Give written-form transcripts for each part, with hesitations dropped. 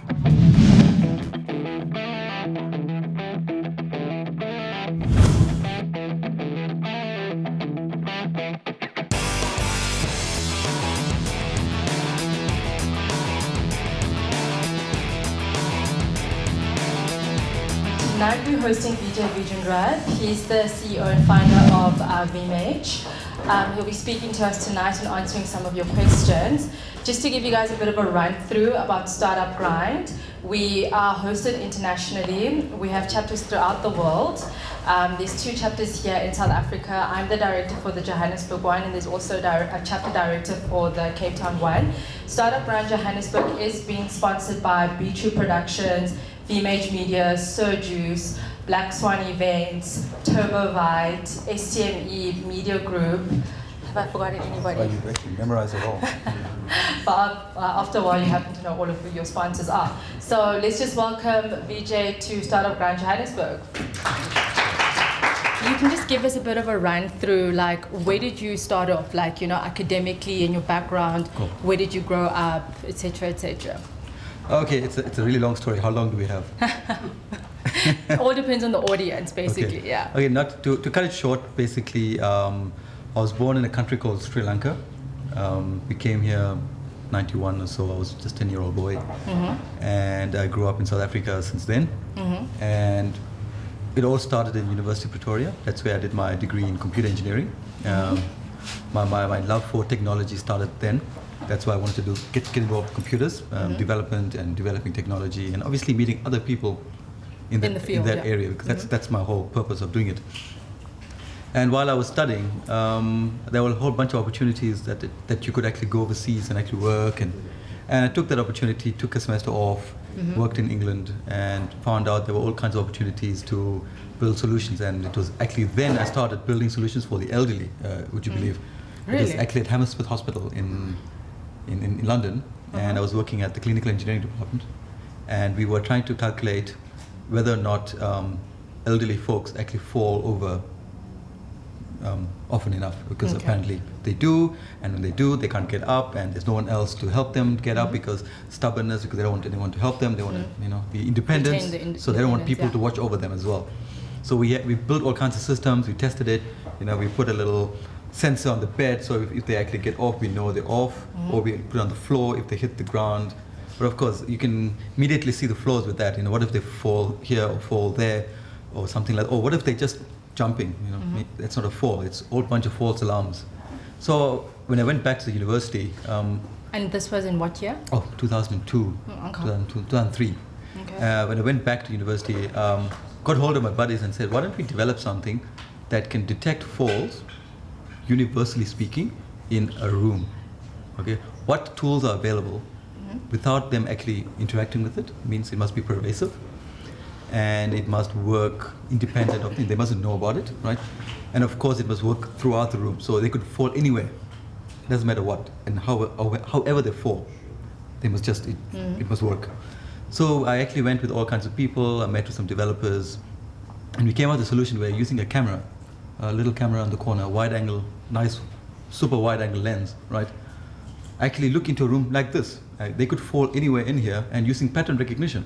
Tonight we're hosting Vije Vijendranath. He's the CEO and founder of Vimage. He'll be speaking to us tonight and answering some of your questions. Just to give you guys a bit of a run through about Startup Grind, we are hosted internationally. We have chapters throughout the world. There's 2 chapters here in South Africa. I'm the director for the Johannesburg one, and there's also a chapter director for the Cape Town one. Startup Grind Johannesburg is being sponsored by B2 Productions, Vimage Media, So Juice, Black Swan Events, Turbovite, STME Media Group. Have I forgotten anybody? Well, you actually memorize it all. But after a while, you happen to know all of who your sponsors are. So let's just welcome Vije to Startup Grind Johannesburg. You can just give us a bit of a run through, like, where did you start off, like, you know, academically, in your background, Cool. Where did you grow up, etc., etc. Okay, it's a really long story. How long do we have? It all depends on the audience, basically. Okay. Yeah. Okay, not to cut it short, basically, I was born in a country called Sri Lanka. We came here 91 or so. I was just a 10-year-old boy. Mm-hmm. And I grew up in South Africa since then. Mm-hmm. And it all started in University of Pretoria. That's where I did my degree in computer engineering. My love for technology started then. That's why I wanted to get involved with computers, development and developing technology, and obviously meeting other people in the field, in that area, because that's my whole purpose of doing it. And while I was studying, there were a whole bunch of opportunities that you could actually go overseas and actually work, and I took that opportunity, took a semester off, worked in England, and found out there were all kinds of opportunities to build solutions. And it was actually then I started building solutions for the elderly. Would you believe? Really? It was actually at Hammersmith Hospital in London, and I was working at the clinical engineering department, and we were trying to calculate whether or not elderly folks actually fall over often enough, because apparently they do, and when they do, they can't get up, and there's no one else to help them get up, because stubbornness, because they don't want anyone to help them. They want to, be independent, so they don't want people to watch over them as well. So we built all kinds of systems. We tested it. We put a little sensor on the bed, so if they actually get off, we know they're off, or we put it on the floor if they hit the ground. But of course, you can immediately see the flaws with that. What if they fall here or fall there, or something like, what if they're just jumping? That's not a fall, it's a whole bunch of false alarms. So when I went back to the university... and this was in what year? 2002, 2003. Okay. When I went back to university, got hold of my buddies and said, why don't we develop something that can detect falls, universally speaking, in a room? Okay, what tools are available without them actually interacting with it? Means it must be pervasive, and it must work independent of them. They mustn't know about it, right? And of course, it must work throughout the room, so they could fall anywhere. Doesn't matter what, and however they fall, they must just it must work. So I actually went with all kinds of people. I met with some developers, and we came out with a solution where using a camera, a little camera on the corner, wide angle, nice, super wide angle lens, right? Actually look into a room like this. They could fall anywhere in here, and using pattern recognition,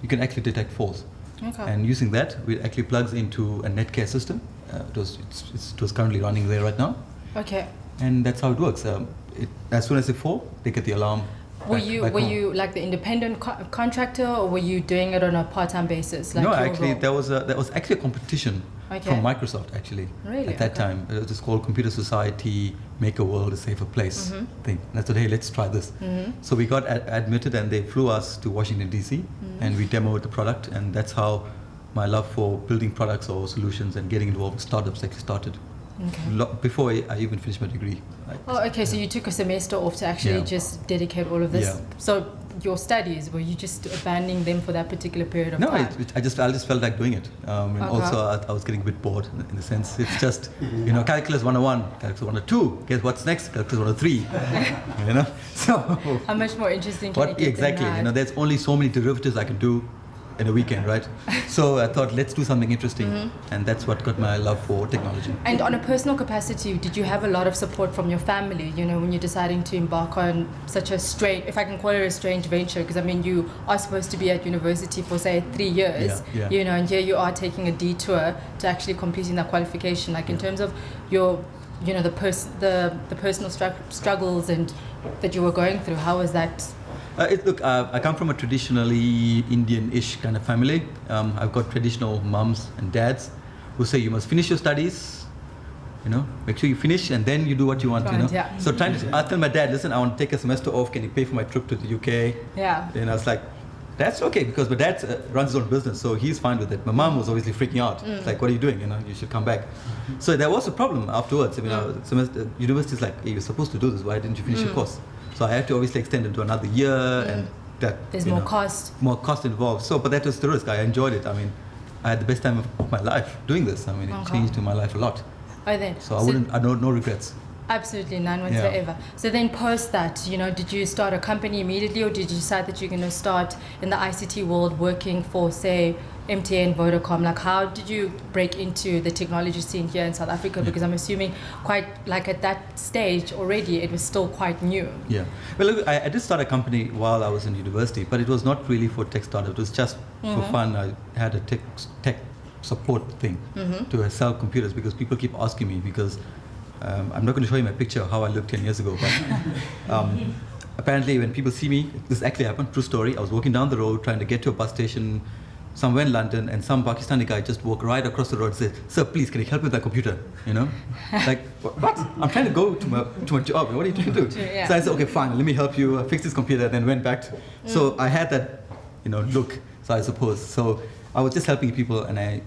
you can actually detect falls. Okay. And using that, it actually plugs into a Netcare system. It was currently running there right now. Okay. And that's how it works. As soon as they fall, they get the alarm. Were you like the independent contractor, or were you doing it on a part-time basis? Like no, actually, there was actually a competition from Microsoft, actually. Really? At that time. It was called Computer Society Make a World a Safer Place thing. And I said, hey, let's try this. So we got admitted, and they flew us to Washington, D.C., and we demoed the product, and that's how my love for building products or solutions and getting involved with startups actually started. Okay. Before I even finished my degree. Okay, so you took a semester off to actually just dedicate all of this. Yeah. So your studies, were you just abandoning them for that particular period of time? No, I just felt like doing it. And also I was getting a bit bored in the sense. It's just, calculus 101, calculus 102. Guess what's next? Calculus 103. So how much more interesting can it get exactly, than that? there's only so many derivatives I can do. in a weekend, right? So I thought, let's do something interesting. And that's what got my love for technology. And on a personal capacity, did you have a lot of support from your family, you know, when you're deciding to embark on such a strange, if I can call it a strange venture, because I mean, you are supposed to be at university for, say, 3 years, you know, and here you are taking a detour to actually completing that qualification. Like in terms of your, you know, the personal struggles and that you were going through, how was that? Look, I come from a traditionally Indian-ish kind of family. I've got traditional mums and dads who say you must finish your studies, you know, make sure you finish and then you do what you want, you know. Yeah. So I tell my dad, listen, I want to take a semester off. Can you pay for my trip to the UK? Yeah. And I was like, that's okay, because my dad runs his own business, so he's fine with it. My mom was obviously freaking out. It's like, what are you doing? You know, you should come back. So there was a problem afterwards. I mean, university's like, hey, you're supposed to do this. Why didn't you finish your course? So I had to obviously extend it to another year, and that there's more cost. More cost involved. So, but that was the risk. I enjoyed it. I mean, I had the best time of my life doing this. I mean, it changed my life a lot. Oh, then. So I no regrets. Absolutely none whatsoever. Yeah. So then post that, you know, did you start a company immediately, or did you decide that you're going to start in the ICT world working for, say, MTN, Vodacom? Like, how did you break into the technology scene here in South Africa? Because I'm assuming quite, like at that stage already, it was still quite new. Yeah. Well, look, I did start a company while I was in university, but it was not really for tech startup. It was just for fun. I had a tech support thing to sell computers, because people keep asking me, because I'm not going to show you my picture of how I looked 10 years ago, but apparently when people see me, this actually happened, true story. I was walking down the road trying to get to a bus station somewhere in London, and some Pakistani guy just walked right across the road and said, sir, please, can you help me with that computer? You know? Like, what? I'm trying to go to my job. What are you trying to do? Yeah. So I said, okay, fine, let me help you fix this computer, and then went back. So I had that, you know, look, so I suppose. So I was just helping people, and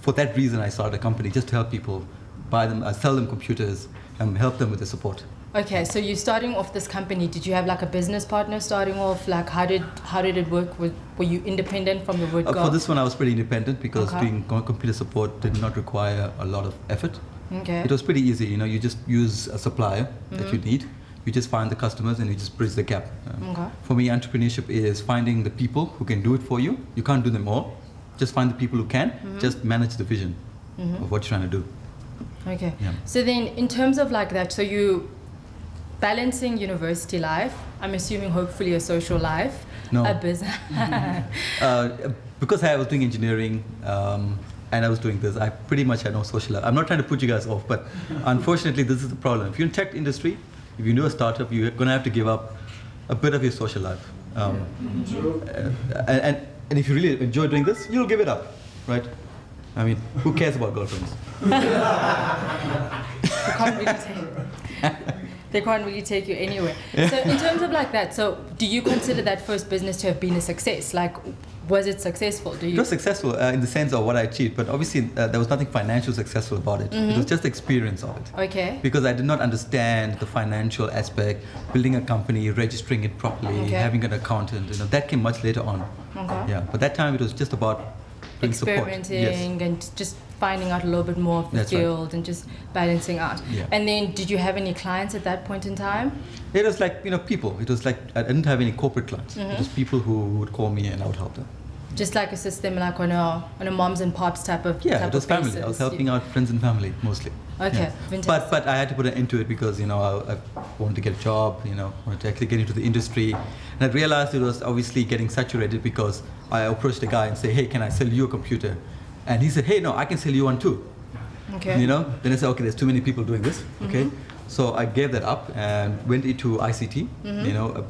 for that reason, I started a company, just to help people buy them, sell them computers, and help them with the support. Okay, so you're starting off this company. Did you have like a business partner starting off? Like, how did it work? Were you independent from the word go? For this one, I was pretty independent, because doing computer support did not require a lot of effort. Okay. It was pretty easy. You know, you just use a supplier that you need. You just find the customers and you just bridge the gap. For me, entrepreneurship is finding the people who can do it for you. You can't do them all. Just find the people who can. Just manage the vision of what you're trying to do. Okay. Yeah. So then, in terms of like that, so you balancing university life, I'm assuming hopefully a social life, a business. Because I was doing engineering and I was doing this, I pretty much had no social life. I'm not trying to put you guys off, but unfortunately, this is the problem. If you're in tech industry, if you're new a startup, you're going to have to give up a bit of your social life. And if you really enjoy doing this, you'll give it up, right? I mean, who cares about girlfriends? They can't really take you anywhere. So in terms of like that, so do you consider that first business to have been a success? Like, was it successful? It was successful in the sense of what I achieved, but obviously there was nothing financially successful about it. It was just the experience of it. Okay. Because I did not understand the financial aspect, building a company, registering it properly, having an accountant. You know, that came much later on. Okay. Yeah, but that time it was just about experimenting and just finding out a little bit more of the field and just balancing out. Yeah. And then, did you have any clients at that point in time? It was like, you know, people. It was like, I didn't have any corporate clients. It was people who would call me and I would help them. Just like a system, like on a moms and pops type of it was family. Basis. I was helping out friends and family mostly. Okay, fantastic. But I had to put an end to it, because, you know, I wanted to get a job, you know, wanted to actually get into the industry. And I realized it was obviously getting saturated, because I approached a guy and say, hey, can I sell you a computer? And he said, hey, no, I can sell you one too. Okay. You know, then I said, okay, there's too many people doing this. Okay. So I gave that up and went into ICT, you know,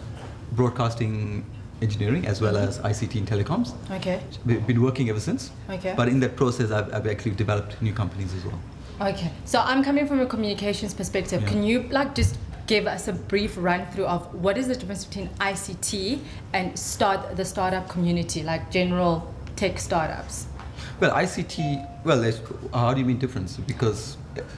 broadcasting engineering as well as ICT and telecoms. Okay. We've been working ever since. Okay. But in that process, I've actually developed new companies as well. Okay. So I'm coming from a communications perspective. Yeah. Can you like just give us a brief run through of what is the difference between ICT and the startup community, like general tech startups? Well, ICT, how do you mean difference? Because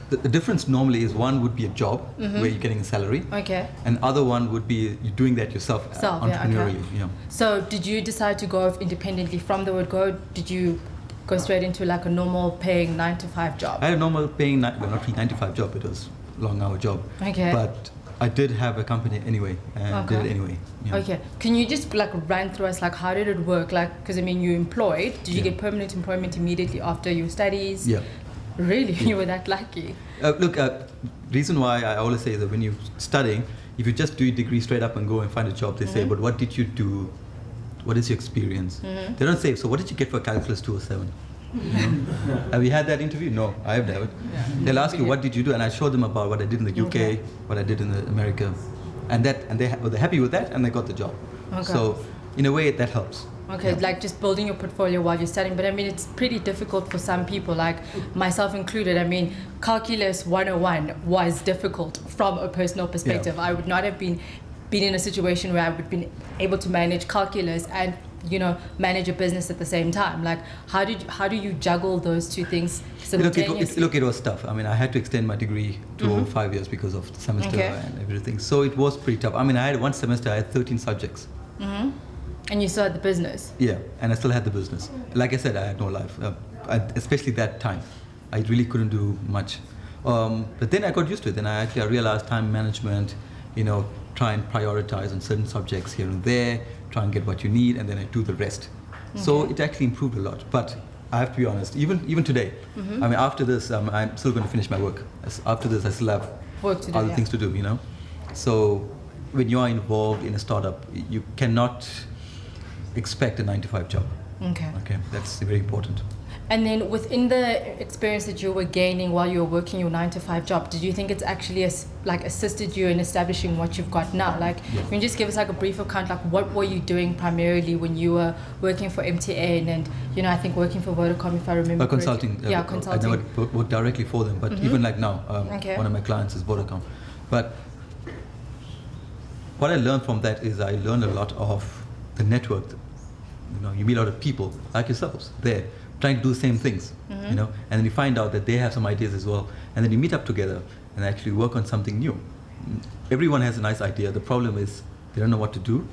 the difference normally is one would be a job where you're getting a salary. Okay. And other one would be you're doing that yourself entrepreneurially. Yeah. So did you decide to go independently from the word go? Did you go straight into like a normal paying 9-to-5 job? I had a normal paying, not really 9-to-5 job, it was a long hour job. Okay. But I did have a company anyway, and did it anyway. Yeah. Okay. Can you just like run through us, like how did it work? Like, because I mean, you employed. Did you get permanent employment immediately after your studies? Yeah. Really? You were that lucky? Look, reason why I always say that when you're studying, if you just do your degree straight up and go and find a job, they say, but what did you do? What is your experience? They don't say, so what did you get for calculus 207? You know? Have you had that interview? No, I have never. Yeah. They'll ask you, what did you do? And I show them about what I did in the UK, what I did in America. And they were happy with that, and they got the job. Okay. So in a way, that helps. Okay, like just building your portfolio while you're studying. But I mean, it's pretty difficult for some people, like myself included. I mean, calculus 101 was difficult from a personal perspective. I would not have been in a situation where I would have been able to manage calculus and, you know, manage a business at the same time. Like, how do you juggle those two things simultaneously? Look, it was tough. I mean, I had to extend my degree to 5 years because of the semester and everything. So it was pretty tough. I mean, I had one semester, I had 13 subjects. And you still had the business? Yeah, and I still had the business. Like I said, I had no life, especially that time. I really couldn't do much. But then I got used to it. Then I realized time management, you know, try and prioritize on certain subjects here and there, try and get what you need, and then I do the rest. So it actually improved a lot. But I have to be honest, even today, I mean, after this, I'm still going to finish my work. After this, I still have work to do, other things to do, you know. So when you are involved in a startup, you cannot expect a 9-to-5 job. Okay, that's very important. And then within the experience that you were gaining while you were working your 9-to-5 job, did you think it's actually assisted you in establishing what you've got now? Like, can you just give us like a brief account, like what were you doing primarily when you were working for MTN and, you know, I think working for Vodacom, if I remember consulting. Consulting. I never worked directly for them, but even like now, one of my clients is Vodacom. But what I learned from that is I learned a lot of the network. You know, you meet a lot of people like yourselves there, trying to do the same things, you know, and then you find out that they have some ideas as well, and then you meet up together and actually work on something new. Everyone has a nice idea. The problem is they don't know what to do.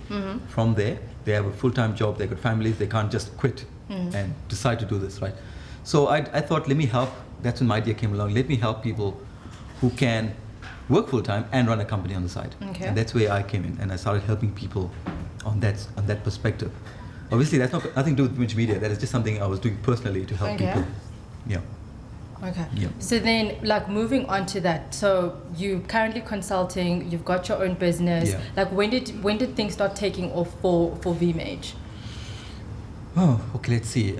From there, they have a full-time job, they've got families, they can't just quit and decide to do this, right? So I thought, let me help. That's when my idea came along. Let me help people who can work full-time and run a company on the side. And that's where I came in, and I started helping people on that perspective. Obviously, that's nothing to do with Vimage Media. That is just something I was doing personally to help people. Yeah. Okay. Yeah. So then, like, moving on to that, so you currently consulting, you've got your own business. Yeah. Like, when did things start taking off for Vimage? Oh, okay. Let's see.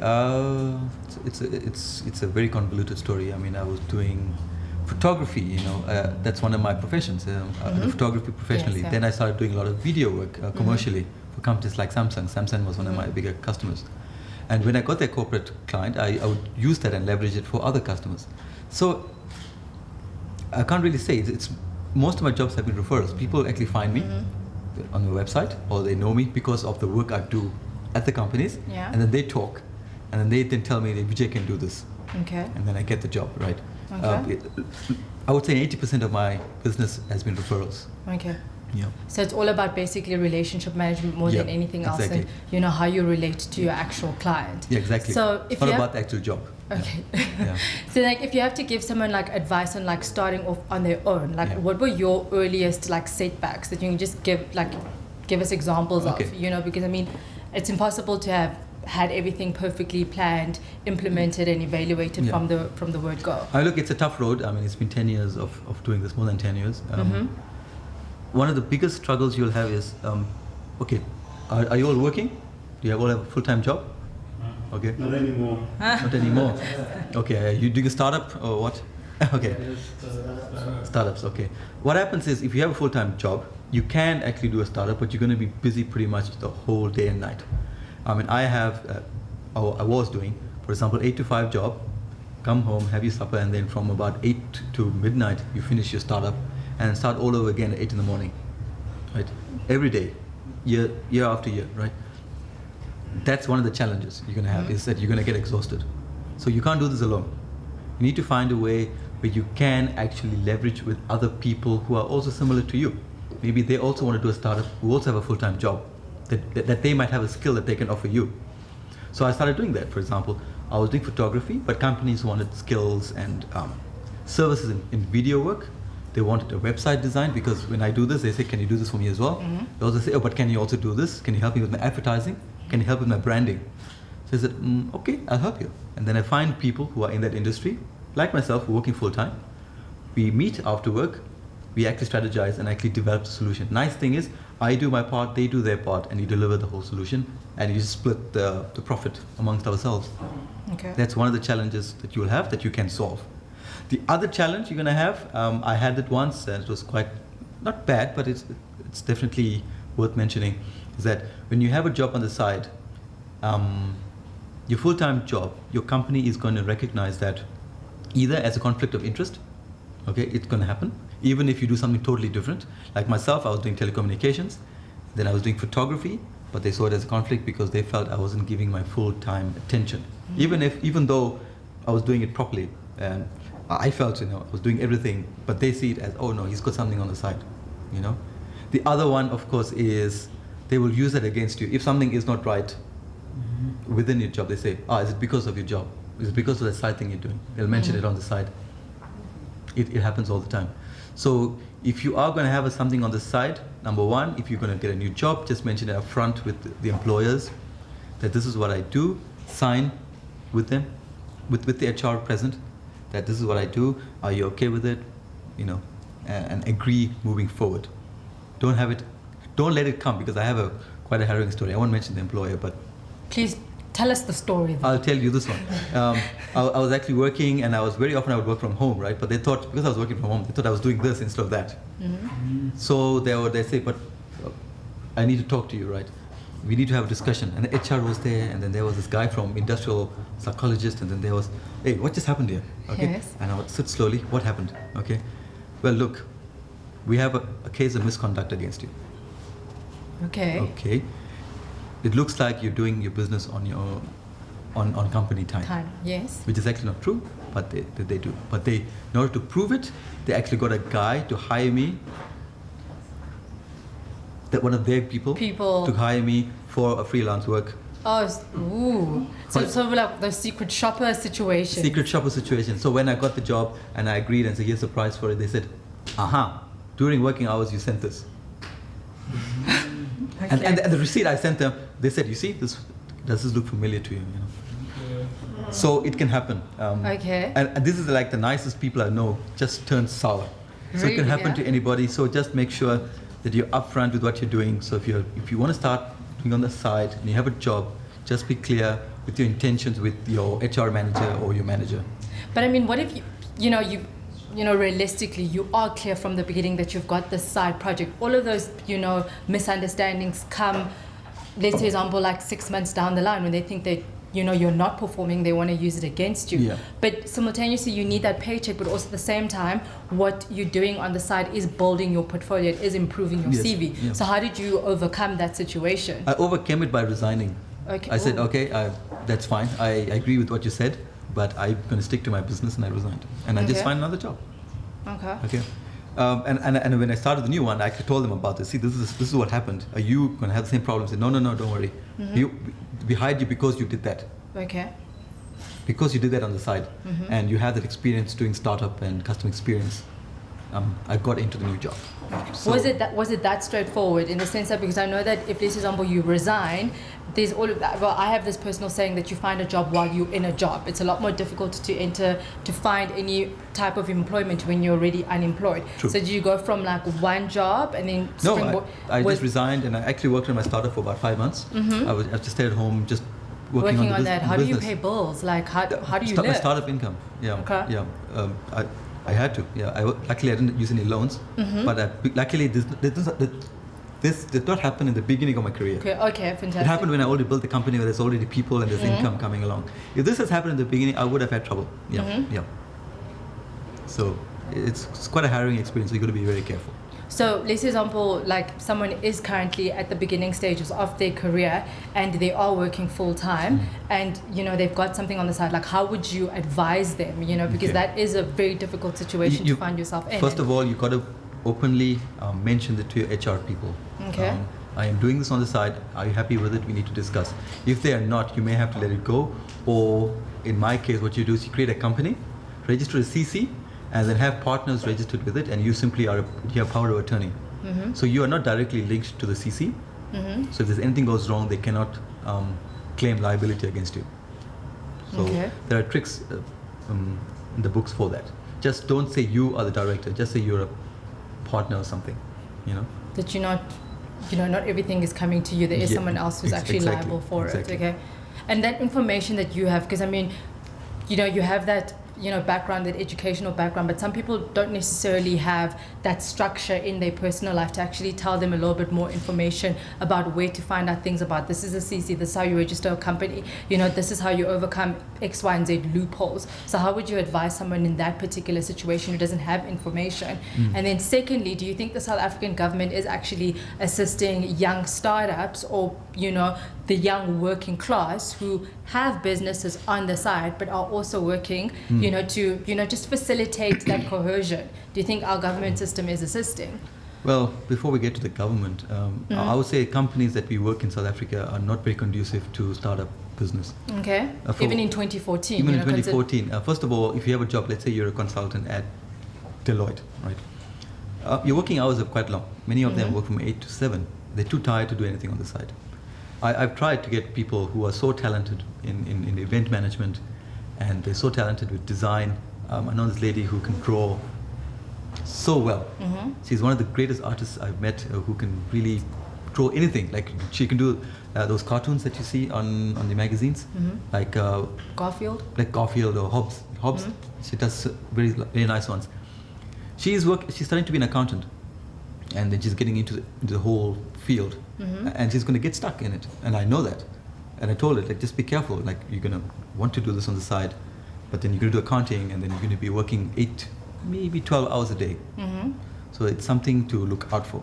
It's a very convoluted story. I mean, I was doing photography. You know, that's one of my professions. Photography professionally. Then I started doing a lot of video work commercially. For companies like Samsung. Samsung was one of my bigger customers. And when I got their corporate client, I would use that and leverage it for other customers. So I can't really say. It's most of my jobs have been referrals. People actually find me on the website, or they know me because of the work I do at the companies. Yeah. And then they talk, and then they tell me that Vijay can do this. Okay. And then I get the job, right? Okay. I would say 80% of my business has been referrals. Okay. Yeah. So it's all about basically relationship management more than anything else, and you know how you relate to your actual client. Yeah, exactly. So if it's not about the actual job. Okay. Yeah. So like, if you have to give someone like advice on like starting off on their own, like what were your earliest like setbacks that you can just give us examples of? You know, because I mean, it's impossible to have had everything perfectly planned, implemented, and evaluated from the word go. Look, it's a tough road. I mean, it's been 10 years of doing this, more than 10 years. One of the biggest struggles you'll have is, are you all working? Do you all have a full-time job? Okay. Not anymore. Not anymore. Okay, are you doing a startup or what? Okay. Startups, okay. What happens is, if you have a full-time job, you can actually do a startup, but you're going to be busy pretty much the whole day and night. I mean, I was doing, for example, 8-to-5 job, come home, have your supper, and then from about 8 to midnight, you finish your startup, and start all over again at 8 in the morning, right? Every day, year after year, right? That's one of the challenges you're going to have, is that you're going to get exhausted. So you can't do this alone. You need to find a way where you can actually leverage with other people who are also similar to you. Maybe they also want to do a startup, who also have a full-time job, that they might have a skill that they can offer you. So I started doing that. For example, I was doing photography, but companies wanted skills and services in video work. They wanted a website design because when I do this, they say, can you do this for me as well? They also say, oh, but can you also do this? Can you help me with my advertising? Can you help with my branding? So I said, okay, I'll help you. And then I find people who are in that industry, like myself, working full time. We meet after work, we actually strategize and actually develop the solution. Nice thing is, I do my part, they do their part, and you deliver the whole solution, and you split the profit amongst ourselves. Okay. That's one of the challenges that you will have that you can solve. The other challenge you're going to have, I had it once, and it was quite, not bad, but it's definitely worth mentioning, is that when you have a job on the side, your full-time job, your company is going to recognize that either as a conflict of interest, okay, it's going to happen, even if you do something totally different. Like myself, I was doing telecommunications, then I was doing photography, but they saw it as a conflict because they felt I wasn't giving my full-time attention. Even though I was doing it properly, and I felt, I was doing everything, but they see it as, oh no, he's got something on the side, The other one, of course, is they will use it against you. If something is not right within your job, they say, is it because of your job? Is it because of the side thing you're doing? They'll mention it on the side. It happens all the time. So if you are going to have something on the side, number one, if you're going to get a new job, just mention it up front with the employers that this is what I do, sign with them, with the HR present, that this is what I do, are you okay with it, and agree moving forward. Don't let it come, because I have quite a harrowing story. I won't mention the employer, but please tell us the story then. I'll tell you this one. I was actually working, and I would work from home, right? But they thought, because I was working from home, they thought I was doing this instead of that. So they say, but I need to talk to you, right? We need to have a discussion. And the HR was there, and then there was this guy from industrial psychologist, and then there was, hey, what just happened here? Okay. Yes. And I would sit slowly, what happened? Okay. Well, look, we have a case of misconduct against you. Okay. Okay. It looks like you're doing your business on company time. Yes. Which is actually not true, but they do. But in order to prove it, they actually got a guy to hire me, that one of their people to hire me for a freelance work. Oh, ooh. So it's sort of like the secret shopper situation. Secret shopper situation. So when I got the job and I agreed and said, here's the price for it, they said, during working hours you sent this. Okay. And the receipt I sent them, they said, you see, does this look familiar to you? So it can happen. Okay. And this is like the nicest people I know just turn sour. So really, it can happen to anybody. So just make sure that you're upfront with what you're doing. So if you want to start doing on the side and you have a job, just be clear with your intentions with your HR manager or your manager. But I mean, what if realistically, you are clear from the beginning that you've got this side project. All of those, misunderstandings come, let's say, example, like 6 months down the line when they think that, you're not performing, they want to use it against you. Yeah. But simultaneously, you need that paycheck, but also at the same time, what you're doing on the side is building your portfolio, it is improving your CV. Yeah. So how did you overcome that situation? I overcame it by resigning. Okay. I said, okay, that's fine. I agree with what you said, but I'm going to stick to my business, and I resigned. And I just find another job. Okay. And when I started the new one, I actually told them about this. See, this is what happened. Are you going to have the same problem? I said, no, don't worry. We hired you because you did that. Okay. Because you did that on the side, and you had that experience doing startup and customer experience. I got into the new job. So was it that straightforward in the sense that, because I know that if, for example, you resign, there's all of that. Well, I have this personal saying that you find a job while you're in a job. It's a lot more difficult to find any type of employment when you're already unemployed. True. So did you go from like one job and then I just resigned, and I actually worked on my startup for about 5 months. I just stayed at home just working on that. How do you pay bills? Like how do you live? My startup income. Yeah. Okay. Yeah. I had to. Yeah. Luckily I didn't use any loans, but luckily this did not happen in the beginning of my career. Okay, fantastic. It happened when I already built the company where there's already people and there's income coming along. If this has happened in the beginning, I would have had trouble. Yeah. So it's quite a harrowing experience. So you got to be very careful. So, let's say, example, like someone is currently at the beginning stages of their career and they are working full time, and they've got something on the side. Like, how would you advise them? Because that is a very difficult situation to find yourself in. First of all, you got to openly mention it to your HR people. Okay. I am doing this on the side. Are you happy with it? We need to discuss. If they are not, you may have to let it go. Or in my case, what you do is you create a company, register a CC, and then have partners registered with it, and you simply you have power of attorney. So you are not directly linked to the CC. So if there's anything goes wrong, they cannot claim liability against you. So there are tricks in the books for that. Just don't say you are the director. Just say you're a partner or something. That you're not. Not everything is coming to you. There is someone else who's actually liable for it. Okay, and that information that you have, because I mean, you have that background, that educational background, but some people don't necessarily have that structure in their personal life to actually tell them a little bit more information about where to find out things about this is a CC, this is how you register a company, this is how you overcome X, Y, and Z loopholes. So how would you advise someone in that particular situation who doesn't have information? And then secondly, do you think the South African government is actually assisting young startups or the young working class who have businesses on the side but are also working to just facilitate that cohesion? Do you think our government system is assisting? Well, before we get to the government, I would say companies that we work in South Africa are not very conducive to startup business. Okay. Even in 2014. Even in 2014. First of all, if you have a job, let's say you're a consultant at Deloitte, right? Your working hours are quite long. Many of them work from 8 to 7. They're too tired to do anything on the side. I've tried to get people who are so talented in event management, and they're so talented with design. I know this lady who can draw so well. She's one of the greatest artists I've met who can really draw anything. Like she can do those cartoons that you see on the magazines, like Garfield? Like Garfield or Hobbs. She does very, very nice ones. She's starting to be an accountant, and then she's getting into the whole field, and she's going to get stuck in it, and I know that. And I told her, like, just be careful, like you're going to want to do this on the side, but then you're going to do accounting, and then you're going to be working 8, maybe 12 hours a day. So it's something to look out for.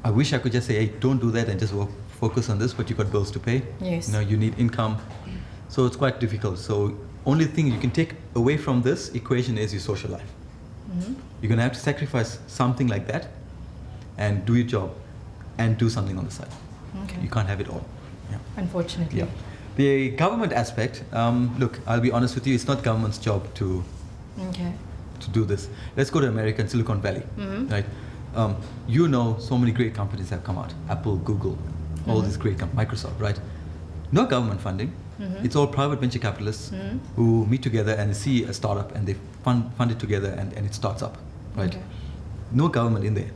I wish I could just say, hey, don't do that and just focus on this, but you've got bills to pay. Yes. You need income. So it's quite difficult. So only thing you can take away from this equation is your social life. You're going to have to sacrifice something like that and do your job and do something on the side. Okay. You can't have it all. Unfortunately. The government aspect, look, I'll be honest with you, it's not government's job to do this. Let's go to America and Silicon Valley, right? So many great companies have come out. Apple, Google, all these great companies, Microsoft, right? No government funding. It's all private venture capitalists who meet together and see a startup and they fund it together and it starts up, right? No government in there.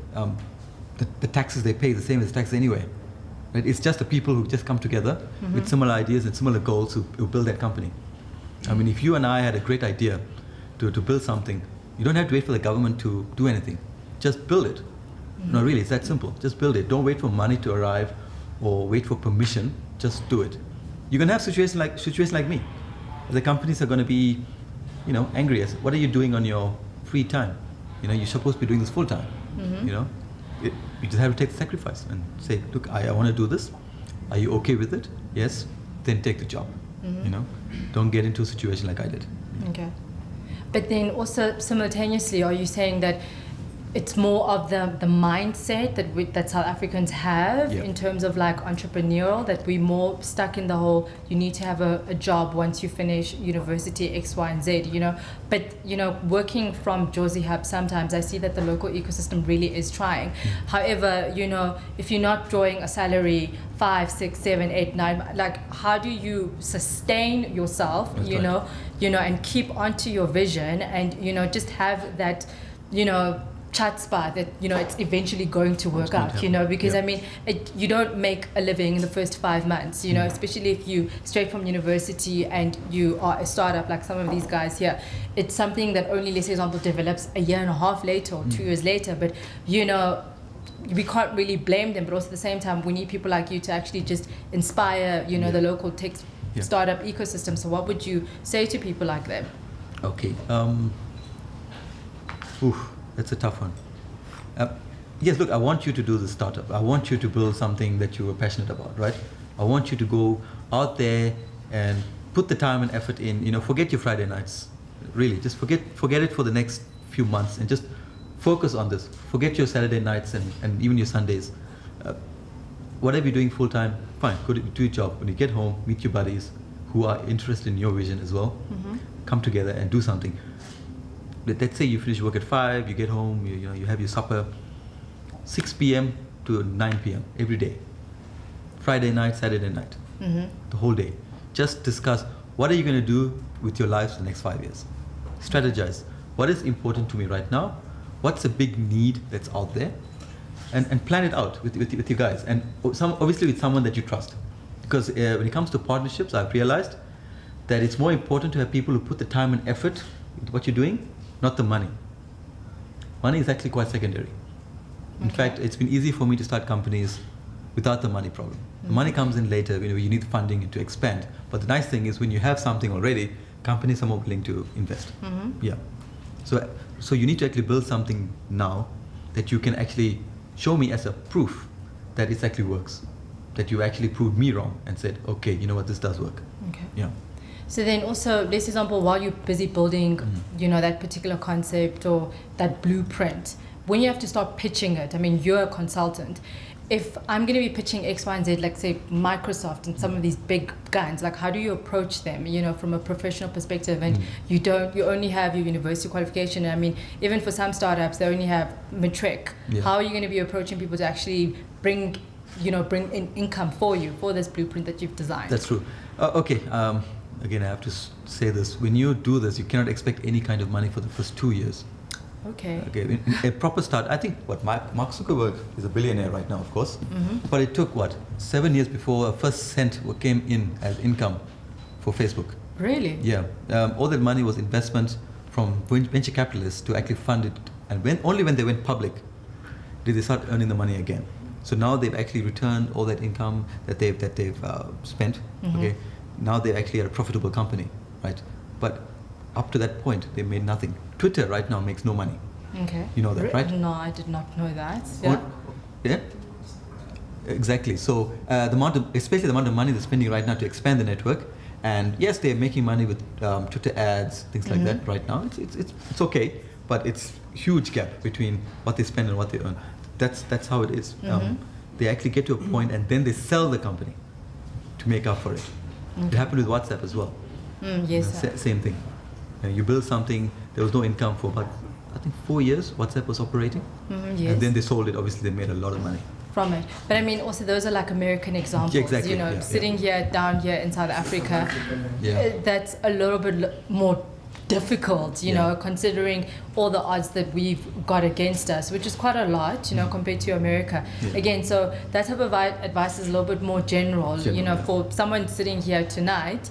The taxes they pay is the same as taxes anyway. Right? It's just the people who just come together with similar ideas and similar goals who build that company. I mean, if you and I had a great idea to build something, you don't have to wait for the government to do anything. Just build it. No, really, it's that simple. Just build it. Don't wait for money to arrive or wait for permission. Just do it. You're going to have situations like me. The companies are going to be, angry at us. What are you doing on your free time? You're supposed to be doing this full time. You just have to take the sacrifice and say, look, I want to do this. Are you okay with it? Yes. Then take the job. Don't get into a situation like I did. Okay. But then also simultaneously, are you saying that it's more of the mindset that South Africans have in terms of like entrepreneurial, that we're more stuck in the whole, you need to have a job once you finish university X, Y, and Z, But, working from Jozi Hub, sometimes I see that the local ecosystem really is trying. However, if you're not drawing a salary 5, 6, 7, 8, 9, like how do you sustain yourself, and keep onto your vision and, just have that, chutzpah that it's eventually going to work out, because I mean you don't make a living in the first 5 months, especially if you straight from university and you are a startup like some of these guys here. It's something that only, let's say, example, develops a year and a half later or 2 years later, but we can't really blame them, but also at the same time we need people like you to actually just inspire the local tech startup ecosystem. So what would you say to people like them? Okay. That's a tough one. Yes, look, I want you to do the startup. I want you to build something that you are passionate about, right? I want you to go out there and put the time and effort in. Forget your Friday nights. Really, just forget it for the next few months and just focus on this. Forget your Saturday nights and even your Sundays. Whatever you're doing full time, fine, go do your job. When you get home, meet your buddies who are interested in your vision as well. Come together and do something. let's say you finish work at 5, you get home, you have your supper, 6 p.m. to 9 p.m. every day. Friday night, Saturday night, the whole day. Just discuss what are you going to do with your lives for the next 5 years. Strategize. What is important to me right now? What's a big need that's out there? And plan it out with you guys. And obviously with someone that you trust. Because when it comes to partnerships, I've realized that it's more important to have people who put the time and effort into what you're doing, not the money. Money is actually quite secondary. In fact, it's been easy for me to start companies without the money problem. The money comes in later, you need the funding to expand. But the nice thing is when you have something already, companies are more willing to invest. Yeah. So you need to actually build something now that you can actually show me as a proof that it actually works. That you actually proved me wrong and said, okay, you know what, this does work. Okay. Yeah. So then also, let's example, while you're busy building, that particular concept or that blueprint, when you have to start pitching it, I mean, you're a consultant. If I'm going to be pitching X, Y, and Z, like say Microsoft and some of these big guns, like how do you approach them, from a professional perspective? And you only have your university qualification. I mean, even for some startups, they only have matric. Yeah. How are you going to be approaching people to actually bring in income for you, for this blueprint that you've designed? That's true. Okay. Again, I have to say this. When you do this, you cannot expect any kind of money for the first 2 years. Okay. In a proper start, I think Mark Zuckerberg is a billionaire right now, of course. But it took 7 years before a first cent came in as income for Facebook. Really? Yeah. All that money was investment from venture capitalists to actually fund it. And only when they went public did they start earning the money again. So now they've actually returned all that income that they've spent. Okay. Now they actually are a profitable company, right? But up to that point, they made nothing. Twitter right now makes no money. Okay. You know that, right? No, I did not know that. Yeah. Yeah. Exactly. So especially the amount of money they're spending right now to expand the network, and yes, they're making money with Twitter ads, things like that right now. It's okay, but it's huge gap between what they spend and what they earn. That's how it is. They actually get to a point and then they sell the company to make up for it. It happened with WhatsApp as well. Yes. Same thing. You build something, there was no income for about, I think 4 years WhatsApp was operating. Yes. And then they sold it, obviously they made a lot of money. From it. But I mean, also those are like American examples. Exactly. Sitting here, down here in South Africa, that's a little bit more difficult, considering all the odds that we've got against us, which is quite a lot, compared to America. Yeah. Again, so that type of advice is a little bit more general, for someone sitting here tonight,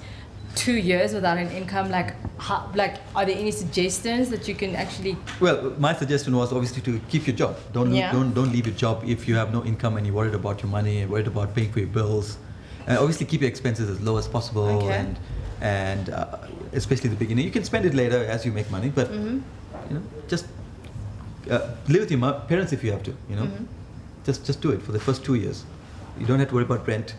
2 years without an income, are there any suggestions that you can actually? Well, my suggestion was obviously to keep your job. Don't leave your job if you have no income and you're worried about your money and worried about paying for your bills. Obviously keep your expenses as low as possible, and especially the beginning. You can spend it later as you make money, but just live with your parents if you have to. Just do it for the first 2 years. You don't have to worry about rent.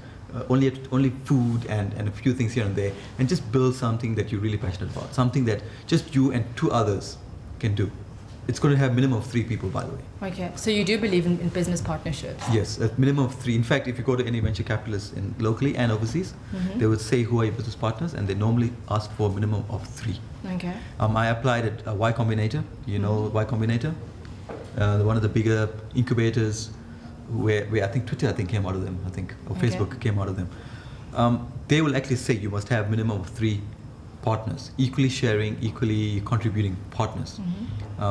Only food and a few things here and there, and just build something that you're really passionate about, something that just you and 2 others can do. It's going to have minimum of 3 people, by the way. Okay, so you do believe in business partnerships? Yes, a minimum of 3. In fact, if you go to any venture capitalists locally and overseas, they would say who are your business partners, and they normally ask for a minimum of 3. Okay. I applied at Y Combinator. You know Y Combinator? One of the bigger incubators where I think Twitter came out of them, or Facebook came out of them. They will actually say you must have minimum of 3 partners, equally sharing, equally contributing partners,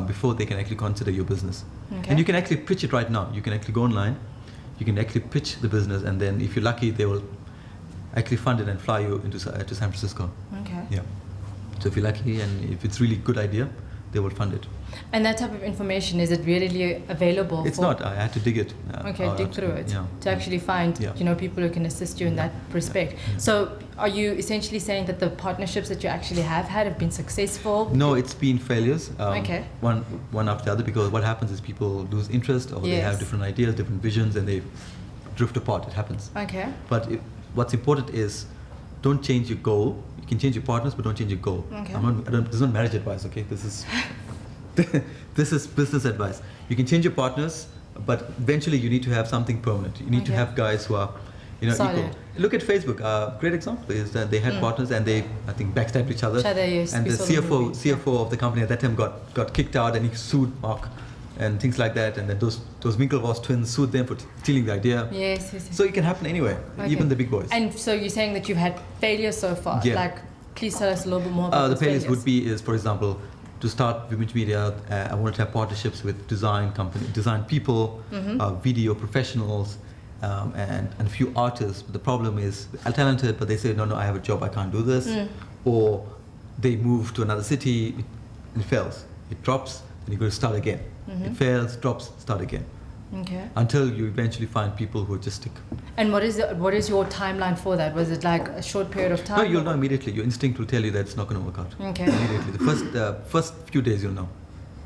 before they can actually consider your business. Okay. And you can actually pitch it right now. You can actually go online, you can actually pitch the business, and then if you're lucky, they will actually fund it and fly you to San Francisco. Okay. Yeah. So if you're lucky and if it's really good idea, they will fund it. And that type of information, is it readily available? It's not. I had to dig it. Dig through it to actually find people who can assist you in that respect. So are you essentially saying that the partnerships that you actually have been successful? No, it's been failures. One after the other, because what happens is people lose interest, or they have different ideas, different visions, and they drift apart. It happens. Okay. But what's important is don't change your goal. You can change your partners, but don't change your goal. Okay. This is not marriage advice, okay? This is this is business advice. You can change your partners, but eventually you need to have something permanent. You need to have guys who are Solid. equal. Look at Facebook. Great example is that they had partners and they, I think, backstabbed each other. Yes, and the CFO of the company at that time got kicked out, and he sued Mark and things like that. And then those Winklevoss twins sued them for stealing the idea. Yes. So it can happen anywhere, even the big boys. And so you're saying that you've had failures so far. Yeah. Like, please tell us a little bit more about the failures. failures. Would be, for example, to start Vimage Media, I wanted to have partnerships with design people, video professionals, and a few artists. But the problem is, I'm talented, but they say, no, I have a job, I can't do this. Or they move to another city, it fails. It drops, then you got to start again. It fails, drops, start again. Okay. Until you eventually find people who just stick. And what is your timeline for that? Was it like a short period of time? No, you'll know immediately. Your instinct will tell you that it's not going to work out. Okay. Immediately. The first few days you'll know.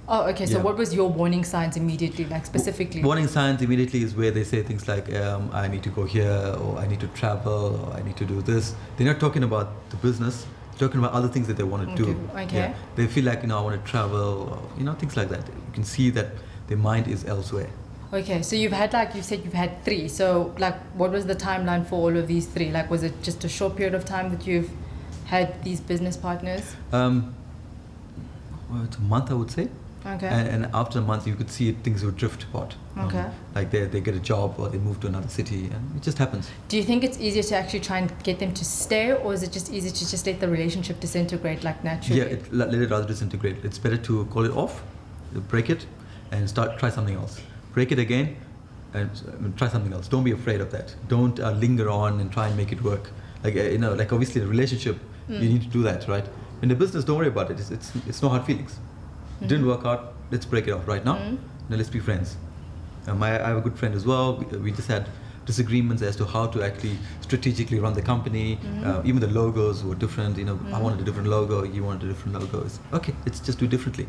Oh, okay. So what was your warning signs immediately, like specifically? Warning signs immediately is where they say things like, I need to go here, or I need to travel, or I need to do this. They're not talking about the business. They're talking about other things that they want to do. Okay. Yeah. They feel like, I want to travel, or, things like that. You can see that their mind is elsewhere. Okay, so you've had, like you said, you've had 3. So, like, what was the timeline for all of these 3? Like, was it just a short period of time that you've had these business partners? Well, it's a month, I would say. Okay. And after a month, you could see things would drift apart. Okay. Like they get a job or they move to another city, and it just happens. Do you think it's easier to actually try and get them to stay, or is it just easier to just let the relationship disintegrate, like, naturally? Yeah, let it rather disintegrate. It's better to call it off, break it, and try something else. Break it again, and try something else. Don't be afraid of that. Don't linger on and try and make it work. Like obviously the relationship, you need to do that, right? In the business, don't worry about it. It's no hard feelings. It didn't work out. Let's break it off right now. Now let's be friends. I have a good friend as well. We just had disagreements as to how to actually strategically run the company. Even the logos were different. I wanted a different logo. You wanted a different logo. It's okay. Let's just do it differently.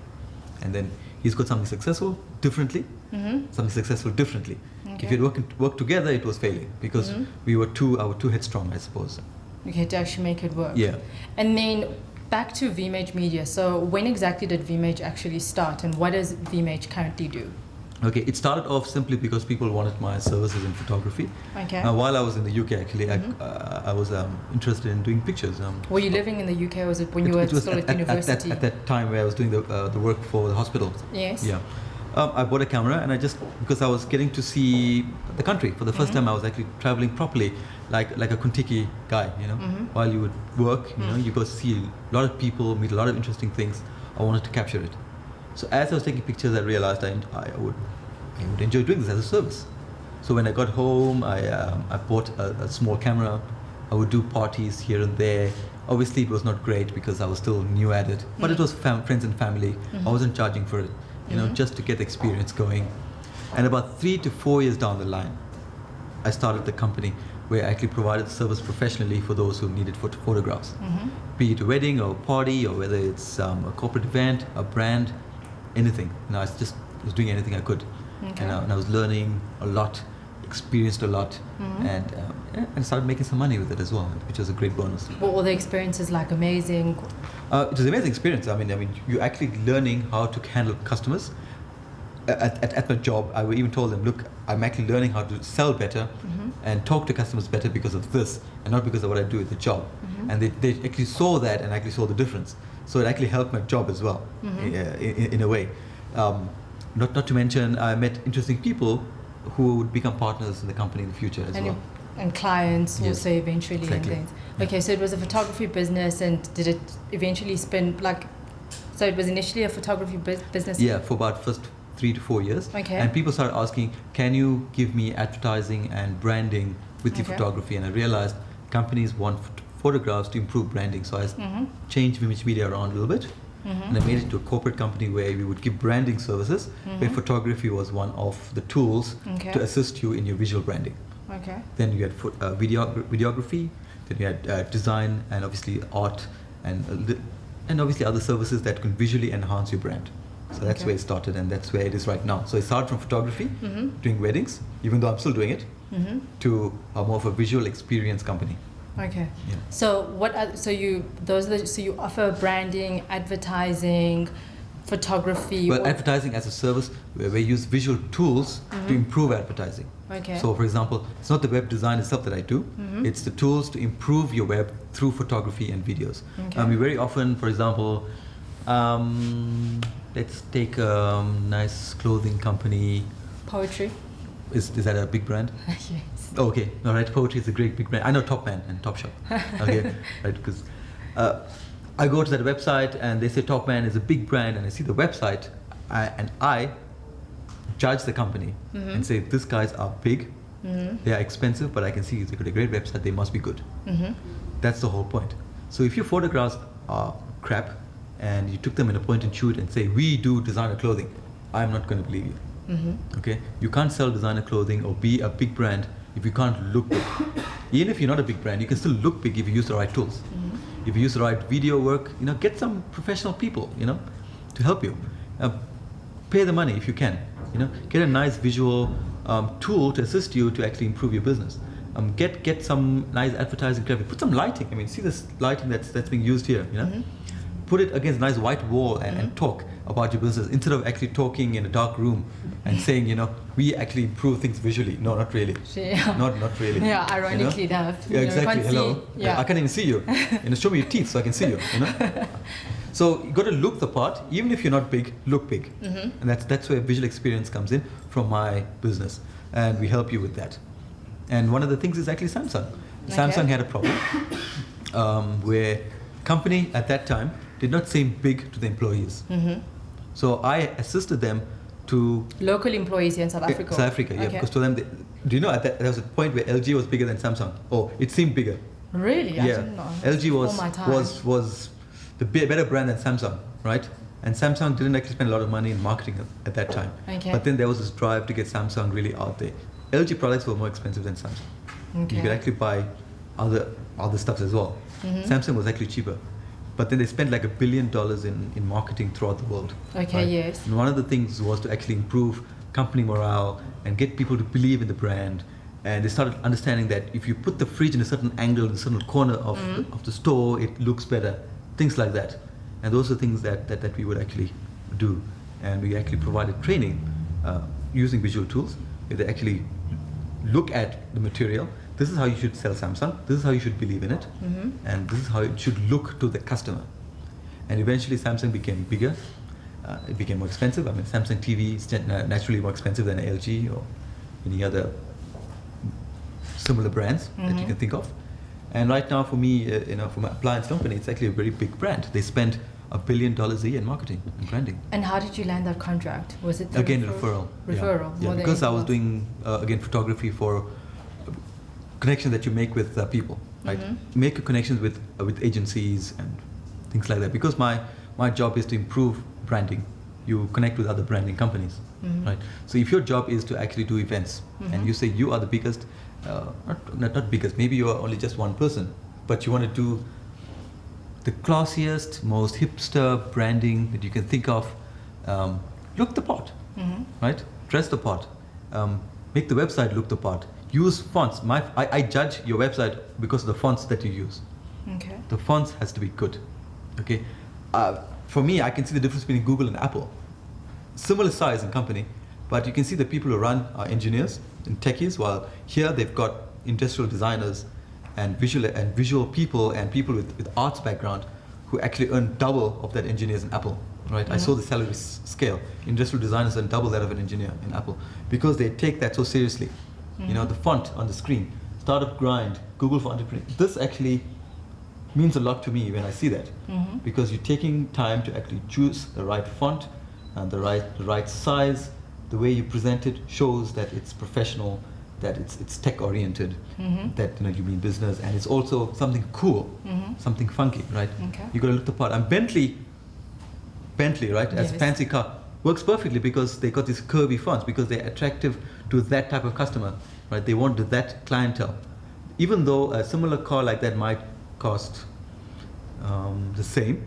And then he's got something successful differently. Something successful differently. Okay. If you work together, it was failing because I were too headstrong, I suppose. Okay, to actually make it work. Yeah. And then back to Vimage Media. So when exactly did Vimage actually start, and what does Vimage currently do? Okay, it started off simply because people wanted my services in photography. Okay. While I was in the UK, actually, I was interested in doing pictures. Were you living in the UK, or was it when you were still at university? At that time where I was doing the work for the hospital. Yes. Yeah. I bought a camera, and because I was getting to see the country for the first time, I was actually traveling properly, like a Kuntiki guy, While you would work, you go see a lot of people, meet a lot of interesting things. I wanted to capture it. So as I was taking pictures, I realized I would enjoy doing this as a service. So when I got home, I bought a small camera. I would do parties here and there. Obviously, it was not great because I was still new at it, but it was friends and family. I wasn't charging for it, just to get the experience going. And about 3 to 4 years down the line, I started the company where I actually provided service professionally for those who needed photographs, be it a wedding or a party, or whether it's a corporate event, a brand, anything. I was doing anything I could, and I was learning a lot, experienced a lot, and started making some money with it as well, which was a great bonus. What were the experiences like? Amazing? It was an amazing experience. I mean, you're actually learning how to handle customers. At my job, I even told them, look, I'm actually learning how to sell better and talk to customers better because of this, and not because of what I do at the job. And they actually saw that and actually saw the difference. So it actually helped my job as well, in a way. Not to mention, I met interesting people who would become partners in the company in the future as well. And clients Yes. also eventually. Exactly. And things. Okay, so it was a photography business, and did it eventually spin, so it was initially a photography business? Yeah, for about first 3 to 4 years. Okay. And people started asking, can you give me advertising and branding with the photography? And I realized companies want photographs to improve branding. So I changed Vimage Media around a little bit. And I made it into a corporate company where we would give branding services, where photography was one of the tools to assist you in your visual branding. Okay. Then you had videography, then you had design, and obviously art, and obviously other services that can visually enhance your brand. So that's where it started, and that's where it is right now. So it started from photography, doing weddings, even though I'm still doing it, to more of a visual experience company. Okay. Yeah. So you offer branding, advertising, photography. Well, advertising as a service, where we use visual tools to improve advertising. Okay. So, for example, it's not the web design itself that I do. It's the tools to improve your web through photography and videos. Okay. We very often, for example, let's take a nice clothing company. Poetry. Is that a big brand? Yes. Okay, all right. Poetry is a great big brand. I know Topman and Topshop. Okay, right? Because I go to that website and they say Topman is a big brand, and I see the website, and I judge the company and say these guys are big, they are expensive, but I can see they've got a great website. They must be good. That's the whole point. So if your photographs are crap, and you took them in a point and shoot and say we do designer clothing, I'm not going to believe you. Okay, you can't sell designer clothing or be a big brand if you can't look big. Even if you're not a big brand, you can still look big if you use the right tools. If you use the right video work, get some professional people, to help you. Pay the money if you can. Get a nice visual tool to assist you to actually improve your business. Get some nice advertising graphic. Put some lighting. I mean, see this lighting that's being used here. Put it against a nice white wall and talk about your business instead of actually talking in a dark room and saying, we actually improve things visually. No, not really. Yeah. Not really. Yeah, ironically that. Yeah, exactly. Hello. Yeah. I can't even see you. Show me your teeth so I can see you. So you got to look the part. Even if you're not big, look big. And that's where visual experience comes in from my business, and we help you with that. And one of the things is actually Samsung. Okay. Samsung had a problem where company at that time did not seem big to the employees. So I assisted them to local employees here in South Africa. South Africa, yeah. Okay. Because to them, do you know at that there was a point where LG was bigger than Samsung? Oh, it seemed bigger. Really? I Yeah. didn't know. LG Before my time. was the better brand than Samsung, right? And Samsung didn't actually spend a lot of money in marketing at that time. Okay. But then there was this drive to get Samsung really out there. LG products were more expensive than Samsung. Okay. You could actually buy other stuff as well. Samsung was actually cheaper. But then they spent like $1 billion in marketing throughout the world. Okay, right? yes. And one of the things was to actually improve company morale and get people to believe in the brand. And they started understanding that if you put the fridge in a certain angle, in a certain corner of the store, it looks better. Things like that. And those are things that we would actually do. And we actually provided training using visual tools. They actually look at the material. This is how you should sell Samsung. This is how you should believe in it. And this is how it should look to the customer. And eventually Samsung became bigger. It became more expensive. I mean, Samsung TV is naturally more expensive than LG or any other similar brands that you can think of. And right now for me, for my appliance company, it's actually a very big brand. They spend $1 billion a year in marketing and branding. And how did you land that contract? Was it again referral? Referral. Yeah, because I was doing again photography for connection that you make with people, right? Make connections with agencies and things like that. Because my job is to improve branding. You connect with other branding companies, right? So if your job is to actually do events and you say you are the biggest, not biggest, maybe you are only just one person, but you want to do the classiest, most hipster branding that you can think of, look the part, right? Dress the part, make the website look the part. Use fonts. I judge your website because of the fonts that you use. Okay. The fonts has to be good. Okay. For me, I can see the difference between Google and Apple. Similar size and company, but you can see the people who run are engineers and techies, while here they've got industrial designers and visual people and people with arts background who actually earn double of that engineers in Apple. Right? I saw the salary scale. Industrial designers earn double that of an engineer in Apple because they take that so seriously. The font on the screen, startup grind, Google for entrepreneur. This actually means a lot to me when I see that, because you're taking time to actually choose the right font and the right size. The way you present it shows that it's professional, that it's tech oriented, that you mean business, and it's also something cool, something funky, right? Okay. You got to look the part. And Bentley, right, as a fancy car, works perfectly because they got these curvy fonts because they're attractive to that type of customer, right? They want that clientele. Even though a similar car like that might cost the same,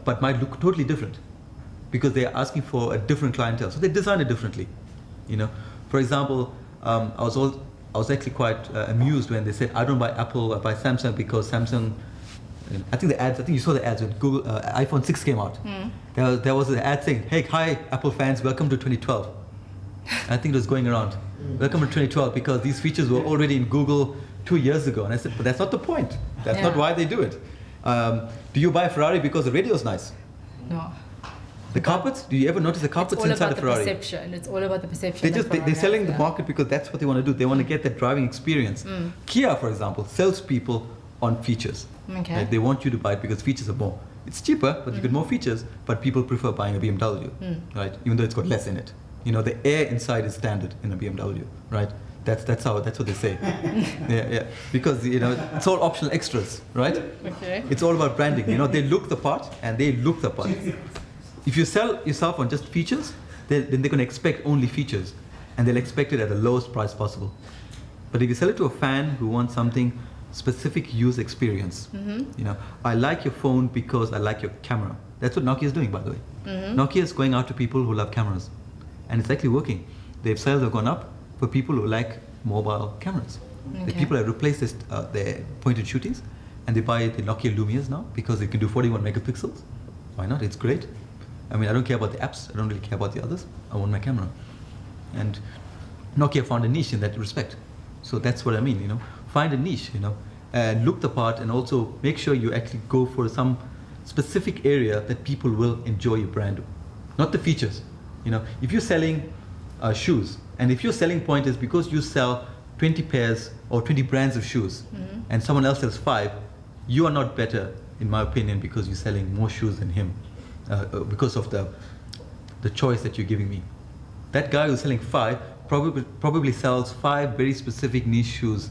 but might look totally different because they're asking for a different clientele. So they design it differently. For example, I was actually quite amused when they said, I don't buy Apple, I buy Samsung because Samsung. I think you saw the ads when Google iPhone 6 came out. There was an ad saying, "Hey, hi Apple fans, welcome to 2012." I think it was going around. Welcome to 2012, because these features were already in Google 2 years ago. And I said, but that's not the point. That's not why they do it. Do you buy a Ferrari because the radio is nice? No. The carpets? Do you ever notice the carpets inside a Ferrari? It's all about the perception. They're selling the market because that's what they want to do. They want to get that driving experience. Kia, for example, sells people on features. Okay. Right? They want you to buy it because features are more. It's cheaper, but you get more features, but people prefer buying a BMW, right? Even though it's got less in it. You know, the air inside is standard in a BMW, right? That's what they say. yeah. Because, you know, it's all optional extras, right? Okay. It's all about branding. You know, they look the part and they look the part. If you sell yourself on just features, then they're going to expect only features, and they'll expect it at the lowest price possible. But if you sell it to a fan who wants something specific user experience, you know, I like your phone because I like your camera. That's what Nokia is doing, by the way. Nokia is going out to people who love cameras, and it's actually working. Their sales have gone up for people who like mobile cameras. The people have replaced their point-and shootings, and they buy the Nokia Lumias now because they can do 41 megapixels. Why not? It's great. I mean, I don't care about the apps. I don't really care about the others. I want my camera. And Nokia found a niche in that respect. So that's what I mean, you know. Find a niche, you know, and look the part, and also make sure you actually go for some specific area that people will enjoy your brand. Not the features. You know, if you're selling shoes, and if your selling point is because you sell 20 pairs or 20 brands of shoes, and someone else sells 5, you are not better, in my opinion, because you're selling more shoes than him. Because of the choice that you're giving me. That guy who's selling 5 probably sells 5 very specific niche shoes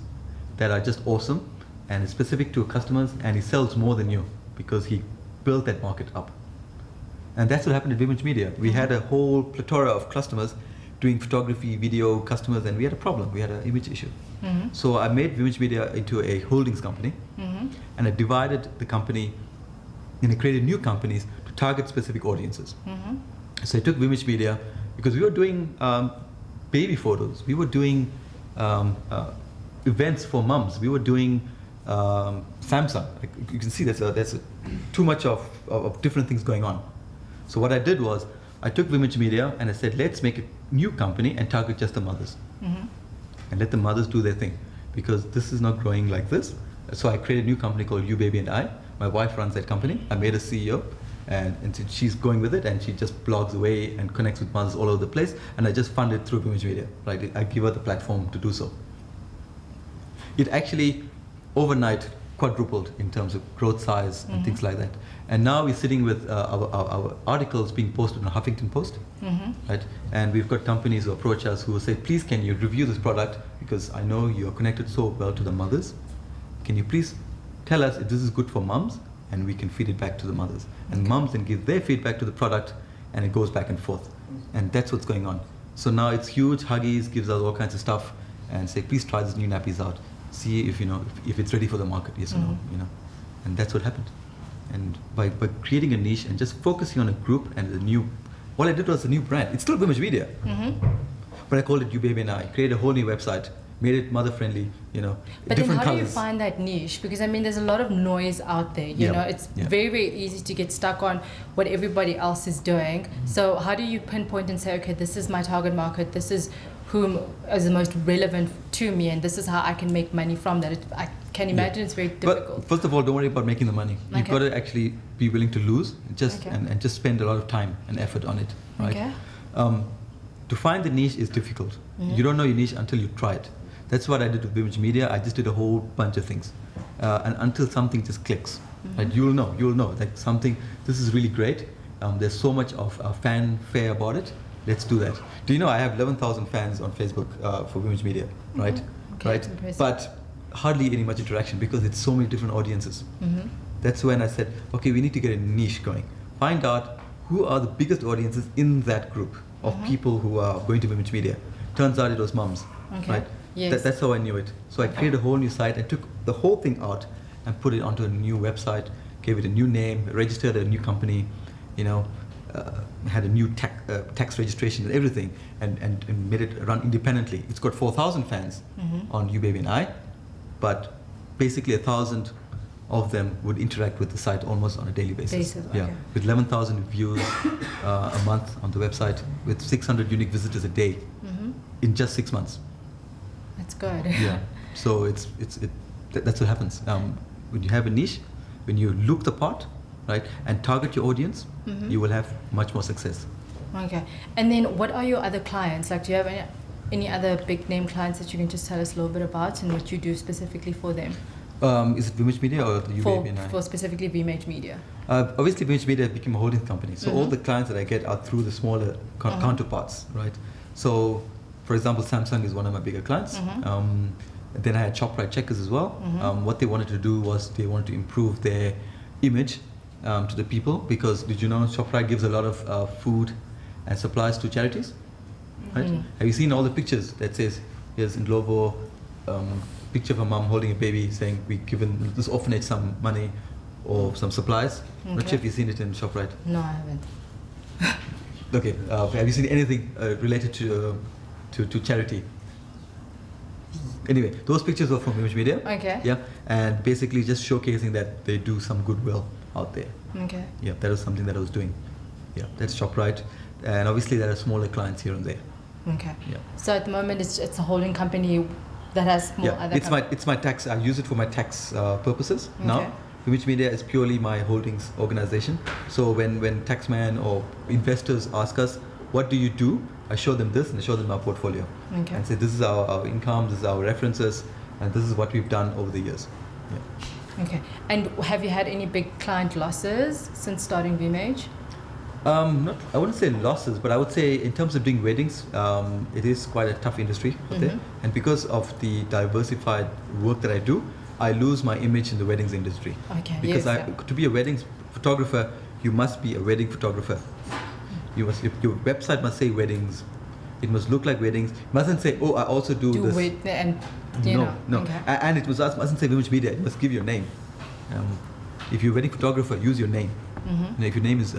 that are just awesome and it's specific to customers, and he sells more than you because he built that market up. And that's what happened at Vimage Media. We had a whole plethora of customers doing photography, video customers, and we had a problem. We had an image issue. So I made Vimage Media into a holdings company, and I divided the company, and I created new companies to target specific audiences. So I took Vimage Media because we were doing baby photos. We were doing events for mums. We were doing Samsung. Like, you can see there's too much of different things going on. So what I did was I took Vimage Media and I said, let's make a new company and target just the mothers. And let the mothers do their thing, because this is not growing like this. So I created a new company called You Baby and I. My wife runs that company. I made a CEO, and she's going with it, and she just blogs away and connects with mothers all over the place. And I just fund it through Vimage Media. Right? I give her the platform to do so. It actually overnight quadrupled in terms of growth size and things like that. And now we're sitting with our articles being posted on Huffington Post, right? And we've got companies who approach us who will say, please, can you review this product, because I know you're connected so well to the mothers. Can you please tell us if this is good for mums, and we can feed it back to the mothers. And mums then give their feedback to the product, and it goes back and forth. And that's what's going on. So now it's huge. Huggies gives us all kinds of stuff and say, please try this new nappies out. See if, you know, if it's ready for the market, yes or no, you know. And that's what happened. And by creating a niche and just focusing on a group and a new, all I did was a new brand. It's still Vimage Media, but I called it You Baby and I. Created a whole new website, made it mother friendly, you know. But different then how do you colors. find that niche? Because I mean, there's a lot of noise out there. You know, it's very, very easy to get stuck on what everybody else is doing. So how do you pinpoint and say, okay, this is my target market. This is whom is the most relevant to me, and this is how I can make money from that. I can imagine it's very difficult. But first of all, don't worry about making the money. You've got to actually be willing to lose, and just spend a lot of time and effort on it, right? To find the niche is difficult. You don't know your niche until you try it. That's what I did with Vimage Media. I just did a whole bunch of things, and until something just clicks, right? You'll know like something. This is really great. There's so much of fanfare about it. Let's do that. Do you know I have 11,000 fans on Facebook for Vimage Media, right? Right. But hardly any much interaction because it's so many different audiences. That's when I said, okay, we need to get a niche going. Find out who are the biggest audiences in that group of people who are going to Vimage Media. Turns out it was mums, right? Yes. That's how I knew it. So I created a whole new site. I took the whole thing out and put it onto a new website, gave it a new name, registered a new company, you know, had a new tax registration and everything, and made it run independently. It's got 4,000 fans on You Baby and I, but basically 1,000 of them would interact with the site almost on a daily basis. With 11,000 views a month on the website, with 600 unique visitors a day. in just 6 months. That's good. Yeah. So that's what happens. When you have a niche, when you look the part, right, and target your audience, you will have much more success. Okay. And then what are your other clients? Like, do you have any other big name clients that you can just tell us a little bit about and what you do specifically for them? Is it Vimage Media or the UBAPNI? For specifically Vimage Media. Obviously, Vimage Media became a holding company. So all the clients that I get are through the smaller counterparts, right? So, for example, Samsung is one of my bigger clients. Then I had ShopRite Checkers as well. What they wanted to do was they wanted to improve their image to the people, because did you know ShopRite gives a lot of food and supplies to charities? Right? Have you seen all the pictures that says, here's in Globo, picture of a mom holding a baby saying we've given this orphanage some money or some supplies? Okay. Not sure if you've seen it in ShopRite. No, I haven't. Okay, have you seen anything related to charity? Anyway, those pictures were from Vimage Media. Okay. Yeah, and basically just showcasing that they do some goodwill out there. Okay. Yeah, that was something that I was doing. Yeah, that's ShopRite. And obviously there are smaller clients here and there. Okay. Yeah. So at the moment it's a holding company that has more other it's my tax. I use it for my tax purposes now. Okay. Vimage Media is purely my holdings organization. So when taxman or investors ask us, what do you do? I show them this and I show them our portfolio. Okay. And say, this is our income, this is our references, and this is what we've done over the years. Yeah. Okay. And have you had any big client losses since starting Vimage? I wouldn't say losses, but I would say in terms of doing weddings, it is quite a tough industry out there. And because of the diversified work that I do, I lose my image in the weddings industry. Okay. Because yes, to be a weddings photographer, you must be a wedding photographer. Your website must say weddings. It must look like weddings. It mustn't say, oh, I also do this. No. Okay. And it mustn't say Vimage Media. It must give your name. If you're a wedding photographer, use your name. You know, if your name is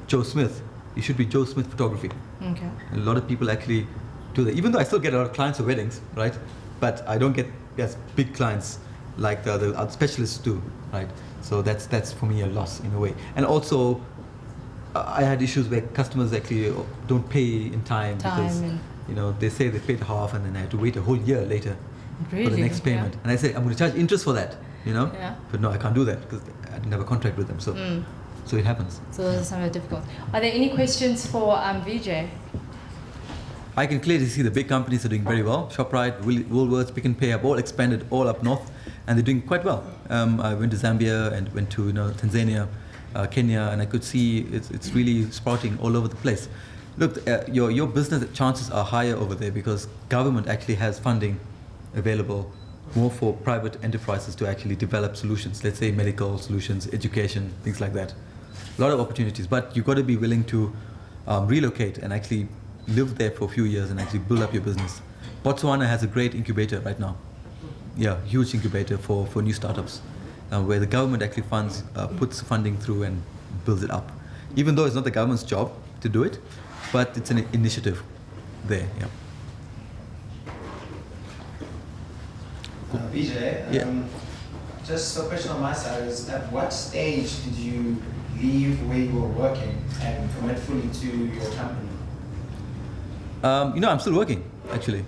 Joe Smith, you should be Joe Smith Photography. Okay. A lot of people actually do that. Even though I still get a lot of clients for weddings, right? But I don't get as big clients like the other specialists do, right? So that's for me a loss in a way. And also, I had issues where customers actually don't pay in time because they say they paid half and then I had to wait a whole year later for the next payment. Yeah. And I say I'm going to charge interest for that, Yeah. But no, I can't do that because I didn't have a contract with them. So it happens. So those are some of the difficult. Are there any questions for Vije? I can clearly see the big companies are doing very well. ShopRite, Woolworths, Pick n Pay have all expanded all up north, and they're doing quite well. I went to Zambia and went to Tanzania, Kenya, and I could see it's really sprouting all over the place. Look, your business chances are higher over there because government actually has funding available more for private enterprises to actually develop solutions. Let's say medical solutions, education, things like that. A lot of opportunities, but you've got to be willing to relocate and actually live there for a few years and actually build up your business. Botswana has a great incubator right now. Yeah, huge incubator for new startups, where the government actually puts funding through and builds it up. Even though it's not the government's job to do it, but it's an initiative there. Yeah. Vije, just a question on my side is, at what stage did you leave where you were working and commit fully to your company? I'm still working, actually.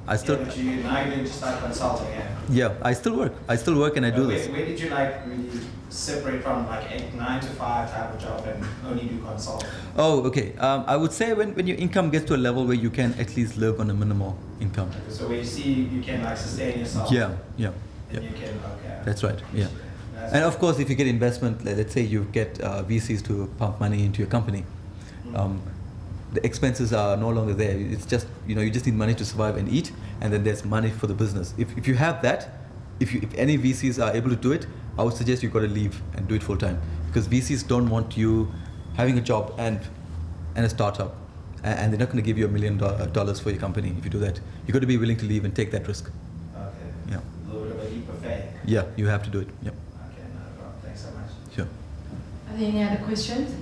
But now you're going to start consulting, Yeah, I still work and I do this. Where did you really separate from 9 to 5 type of job and only do consulting? Oh, okay. I would say when your income gets to a level where you can at least live on a minimal income. Okay, so where you see you can sustain yourself. Yeah. You can, That's right, yeah. And of course, if you get investment, let's say you get VCs to pump money into your company, the expenses are no longer there. It's just, you just need money to survive and eat, and then there's money for the business. If you have that, if any VCs are able to do it, I would suggest you've got to leave and do it full time, because VCs don't want you having a job and a startup, and they're not going to give you $1 million for your company if you do that. You've got to be willing to leave and take that risk. Okay. Yeah. A little bit of a leap of faith. Yeah, you have to do it. Yep. Okay, no problem. Thanks so much. Sure. Are there any other questions?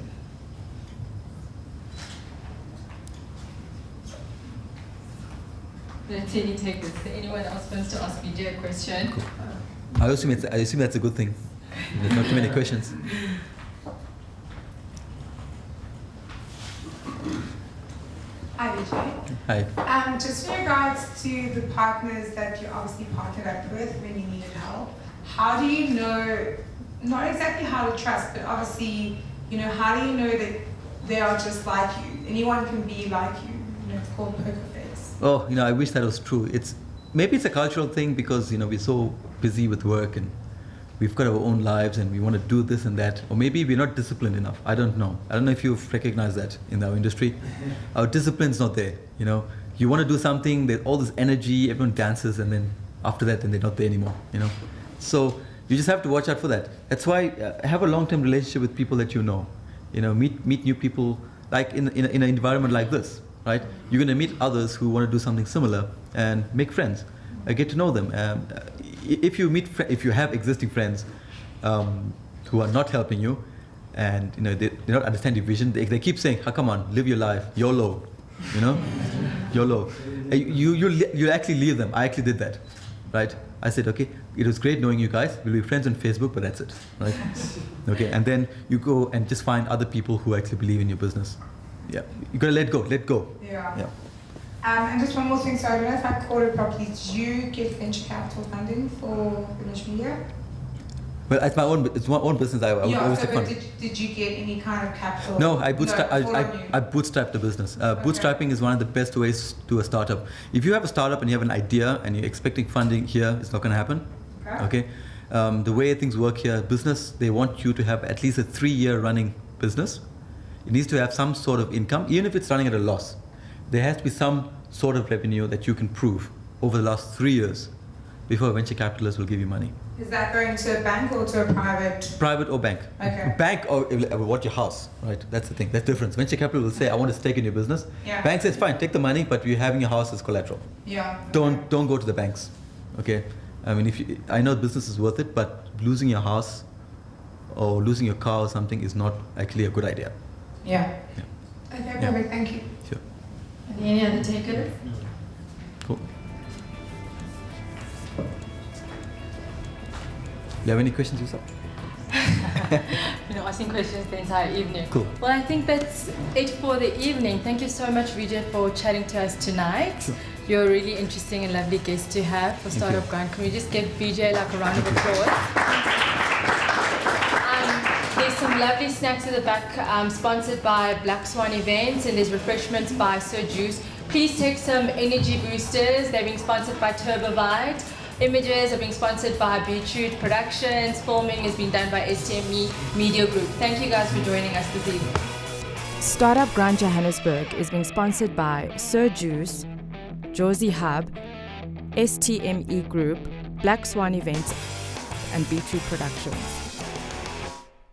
Let's take this. Anyone else wants to ask Vije a question? Cool. I assume that's a good thing. There's not too many questions. Hi, Vije. Vije. Hi. Just in regards to the partners that you obviously partnered up with when you needed help, how do you know, not exactly how to trust, but obviously, you know, how do you know that they are just like you? Anyone can be like you. You know, it's called poker face. Oh, I wish that was true. Maybe it's a cultural thing because, we're so busy with work and we've got our own lives and we want to do this and that. Or maybe we're not disciplined enough. I don't know. I don't know if you've recognized that in our industry. Our discipline's not there, You want to do something, there's all this energy, everyone dances, and then after that, then they're not there anymore, So you just have to watch out for that. That's why have a long-term relationship with people that you know. Meet new people, like in an environment like this, right? You're going to meet others who want to do something similar and make friends. Get to know them. If you have existing friends who are not helping you, and they don't understand your vision, they keep saying, "Oh, come on, live your life, YOLO," YOLO. You actually leave them. I actually did that, right? I said, okay, it was great knowing you guys. We'll be friends on Facebook, but that's it, right? Okay, and then you go and just find other people who actually believe in your business. Yeah, you gotta let go. Yeah. And just one more thing, so I don't know if I caught it properly. Did you get venture capital funding for Vimage Media? Well, it's my own business. Did you get any kind of capital? No, I bootstrapped the business. Bootstrapping is one of the best ways to do a startup. If you have a startup and you have an idea and you're expecting funding here, it's not going to happen. Okay. The way things work here, business, they want you to have at least a 3-year running business. It needs to have some sort of income, even if it's running at a loss. There has to be some sort of revenue that you can prove over the last 3 years before a venture capitalist will give you money. Is that going to a bank or to a private? Private or bank. Okay. Bank or what, your house, right? That's the thing. That's the difference. Venture capital will say, I want to stake in your business. Yeah. Bank says, fine, take the money, but you're having your house as collateral. Yeah. Don't go to the banks. Okay. I mean, I know business is worth it, but losing your house or losing your car or something is not actually a good idea. Yeah. Okay, perfect. Thank you. Sure. Any other takers? Cool. Do you have any questions, Yusuf? Asking questions the entire evening. Cool. Well, I think that's it for the evening. Thank you so much, Vije, for chatting to us tonight. Sure. You're a really interesting and lovely guest to have for Startup Grind. Can we just give Vije like a round of applause? There's some lovely snacks at the back, sponsored by Black Swan Events, and there's refreshments by Sir Juice. Please take some energy boosters. They're being sponsored by Turbovite. Images are being sponsored by Beetroot Productions. Filming is being done by STME Media Group. Thank you guys for joining us this evening. Startup Grind Johannesburg is being sponsored by Sir Juice, Josie Hub, STME Group, Black Swan Events, and Beetroot Productions.